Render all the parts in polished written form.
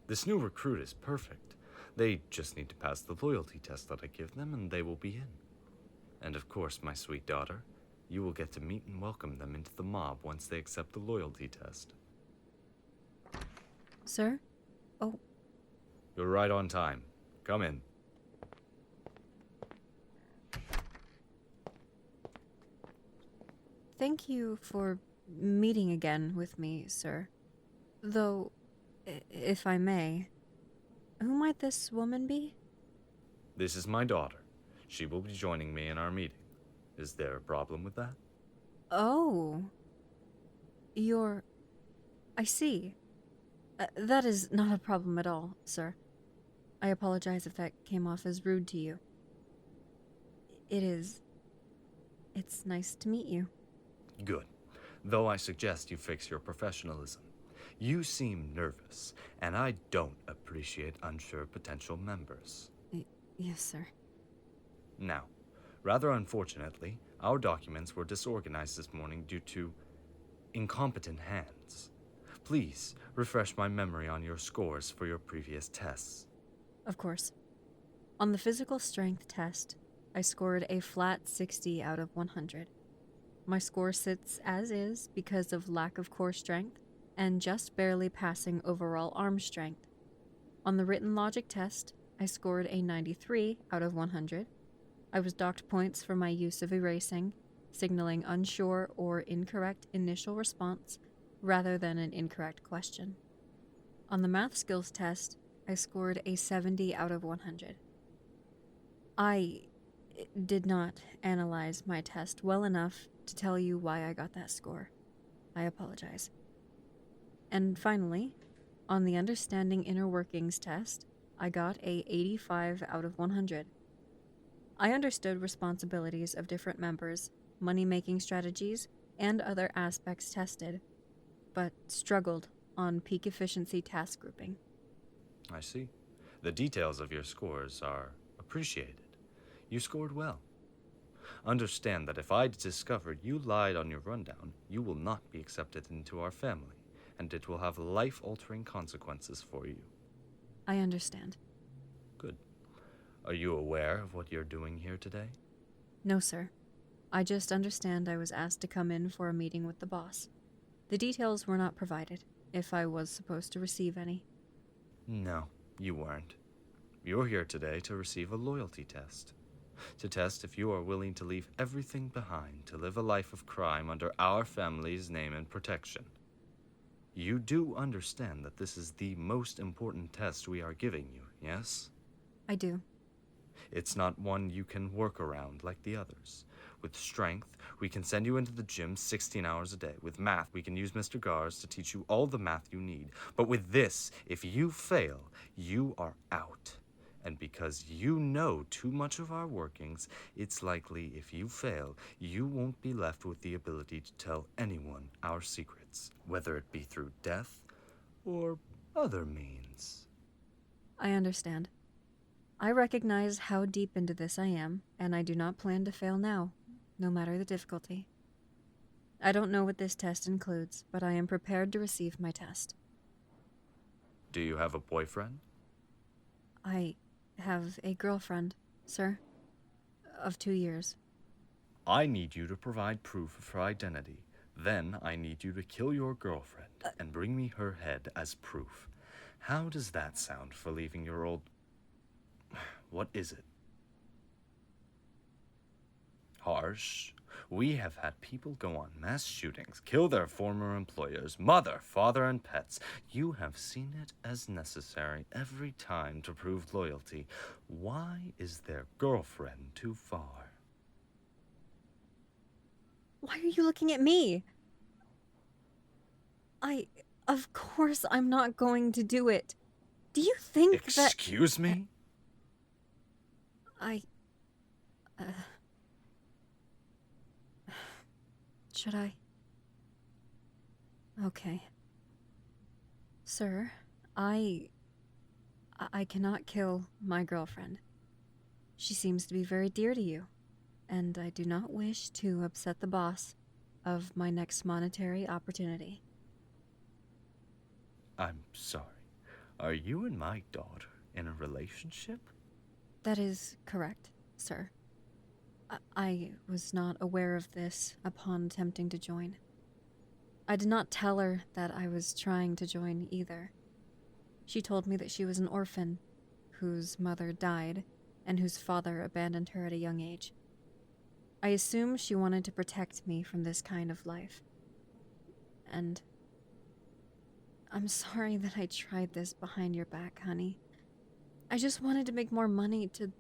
This new recruit is perfect. They just need to pass the loyalty test that I give them, and they will be in. And of course, my sweet daughter, you will get to meet and welcome them into the mob once they accept the loyalty test. Sir? Oh. You're right on time. Come in. Thank you for meeting again with me, sir. Though, if I may, who might this woman be? This is my daughter. She will be joining me in our meeting. Is there a problem with that? Oh. I see. That is not a problem at all, sir. I apologize if that came off as rude to you. It's nice to meet you. Good. Though I suggest you fix your professionalism. You seem nervous, and I don't appreciate unsure potential members. Yes, sir. Now, rather unfortunately, our documents were disorganized this morning due to incompetent hands. Please refresh my memory on your scores for your previous tests. Of course. On the physical strength test, I scored a flat 60 out of 100. My score sits as is because of lack of core strength and just barely passing overall arm strength. On the written logic test, I scored a 93 out of 100. I was docked points for my use of erasing, signaling unsure or incorrect initial response rather than an incorrect question. On the math skills test, I scored a 70 out of 100. I did not analyze my test well enough to tell you why I got that score. I apologize. And finally, on the understanding inner workings test, I got a 85 out of 100. I understood responsibilities of different members, money-making strategies, and other aspects tested, but struggled on peak efficiency task grouping. I see. The details of your scores are appreciated. You scored well. Understand that if I discovered you lied on your rundown, you will not be accepted into our family, and it will have life-altering consequences for you. I understand. Good. Are you aware of what you're doing here today? No, sir. I just understand I was asked to come in for a meeting with the boss. The details were not provided, if I was supposed to receive any. No, you weren't. You're here today to receive a loyalty test. To test if you are willing to leave everything behind to live a life of crime under our family's name and protection. You do understand that this is the most important test we are giving you, yes? I do. It's not one you can work around like the others. With strength, we can send you into the gym 16 hours a day. With math, we can use Mr. Gars to teach you all the math you need. But with this, if you fail, you are out. And because you know too much of our workings, it's likely if you fail, you won't be left with the ability to tell anyone our secrets, whether it be through death or other means. I understand. I recognize how deep into this I am, and I do not plan to fail now, no matter the difficulty. I don't know what this test includes, but I am prepared to receive my test. Do you have a boyfriend? I have a girlfriend, sir, of 2 years. I need you to provide proof of her identity. Then I need you to kill your girlfriend and bring me her head as proof. How does that sound for leaving your old... What is it? Harsh. We have had people go on mass shootings, kill their former employers, mother, father, and pets. You have seen it as necessary every time to prove loyalty. Why is their girlfriend too far? Why are you looking at me? Of course I'm not going to do it. Do you think that... Excuse me? Should I? Okay. Sir, I cannot kill my girlfriend. She seems to be very dear to you, and I do not wish to upset the boss of my next monetary opportunity. I'm sorry. Are you and my daughter in a relationship? That is correct, sir. I was not aware of this upon attempting to join. I did not tell her that I was trying to join either. She told me that she was an orphan, whose mother died, and whose father abandoned her at a young age. I assume she wanted to protect me from this kind of life. And I'm sorry that I tried this behind your back, honey. I just wanted to make more money to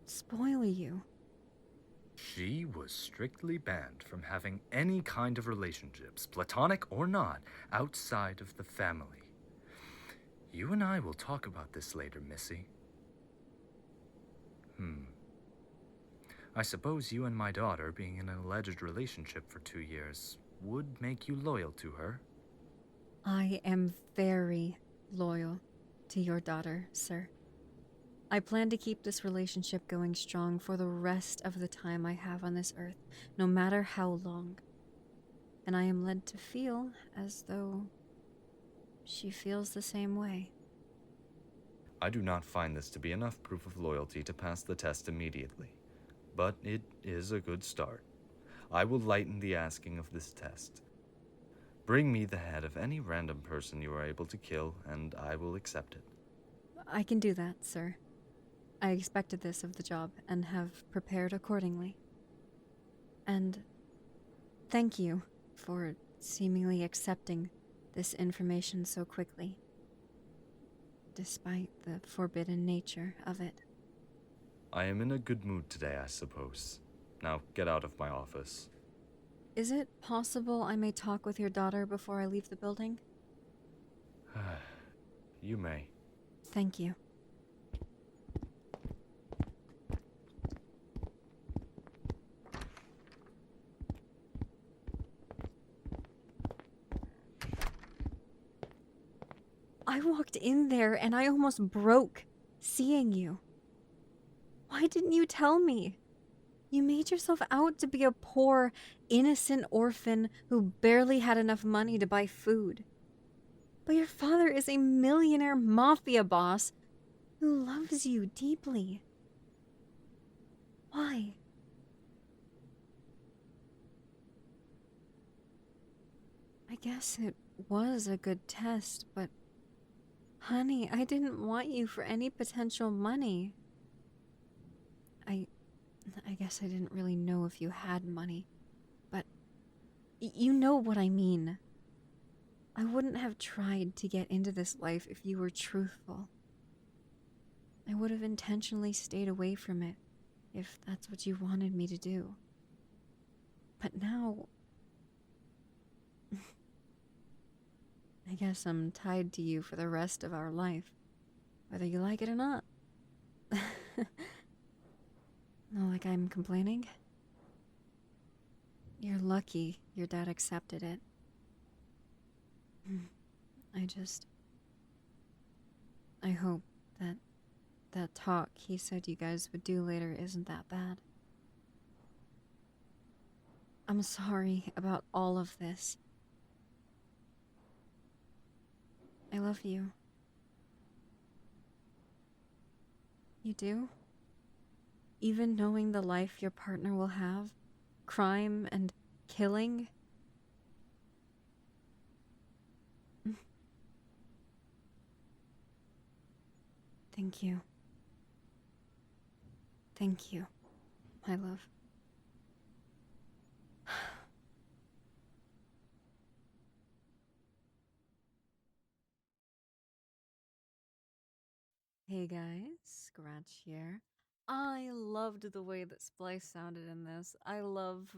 spoil you. She was strictly banned from having any kind of relationships, platonic or not, outside of the family. You and I will talk about this later, Missy. I suppose you and my daughter being in an alleged relationship for 2 years would make you loyal to her. I am very loyal to your daughter, sir. I plan to keep this relationship going strong for the rest of the time I have on this earth, no matter how long. And I am led to feel as though she feels the same way. I do not find this to be enough proof of loyalty to pass the test immediately, but it is a good start. I will lighten the asking of this test. Bring me the head of any random person you are able to kill, and I will accept it. I can do that, sir. I expected this of the job and have prepared accordingly. And thank you for seemingly accepting this information so quickly, despite the forbidden nature of it. I am in a good mood today, I suppose. Now get out of my office. Is it possible I may talk with your daughter before I leave the building? You may. Thank you. I walked in there and I almost broke seeing you. Why didn't you tell me? You made yourself out to be a poor, innocent orphan who barely had enough money to buy food. But your father is a millionaire mafia boss who loves you deeply. Why? I guess it was a good test, but honey, I didn't want you for any potential money. I guess I didn't really know if you had money, but you know what I mean. I wouldn't have tried to get into this life if you were truthful. I would have intentionally stayed away from it if that's what you wanted me to do. But now, I guess I'm tied to you for the rest of our life, whether you like it or not. Not like I'm complaining. You're lucky your dad accepted it. I hope that talk he said you guys would do later isn't that bad. I'm sorry about all of this. I love you. You do? Even knowing the life your partner will have? Crime and killing? Thank you. Thank you, my love. Hey guys, Scratch here. I loved the way that Splice sounded in this. I love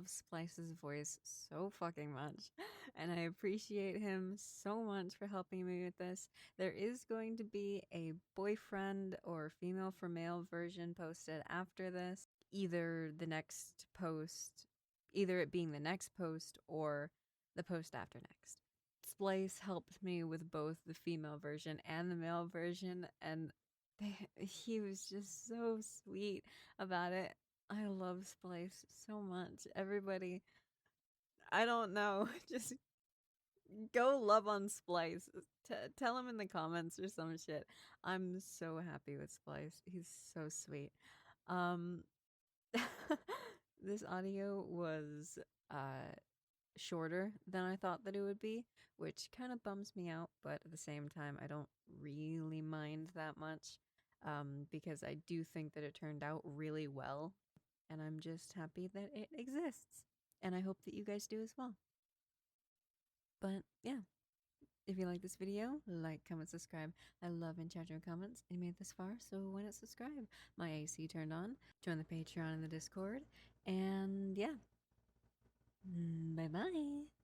Splice's voice so fucking much. And I appreciate him so much for helping me with this. There is going to be a boyfriend or female for male version posted after this. Either it being the next post or the post after next. Splice helped me with both the female version and the male version, and he was just so sweet about it. I love Splice so much. Everybody, I don't know, just Go love on Splice. Tell him in the comments or some shit. I'm so happy with Splice. He's so sweet. Um, this audio was shorter than I thought that it would be, which kind of bums me out, but at the same time, I don't really mind that much, because I do think that it turned out really well, and I'm just happy that it exists, and I hope that you guys do as well. But yeah, if you like this video, like, comment, subscribe. I love and chat your comments. You made it this far, so why not subscribe? My AC turned on. Join the Patreon and the Discord, and yeah. Bye bye.